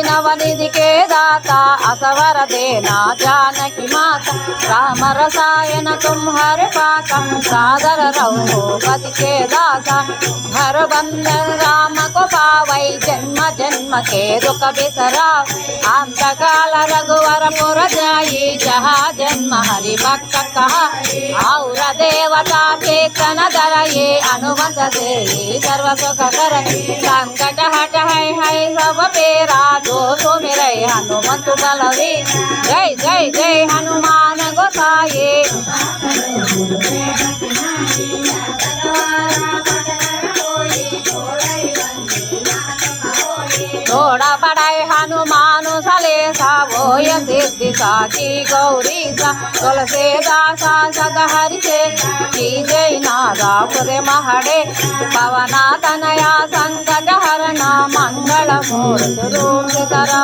नवनिधि के दाता असवर देना जानकी माता राम रसायन तुम्हारे पासा सादर रहो पति के दासा हर बंधन राम को पावै जन्म जन्म के दुख बिसरा अंत काल रघुवर पुर जाई जहाँ जन्म हरि भक्त कहा और देवता के तन धरये अनुमत दे सर्व सुख कर संकट हट है सब पेरा दो तो मेरे हनुमंत बलवी जय जय जय हनुमान गोसाई थोड़ा बड़ाई हनुमान सले सावोय सिद्धि साची गौरी सा तुलसे दासा सदा हरि से की जय नादा पुरे महड़े पवना तनया संकट हरना मंगल मूर्त रूप धरा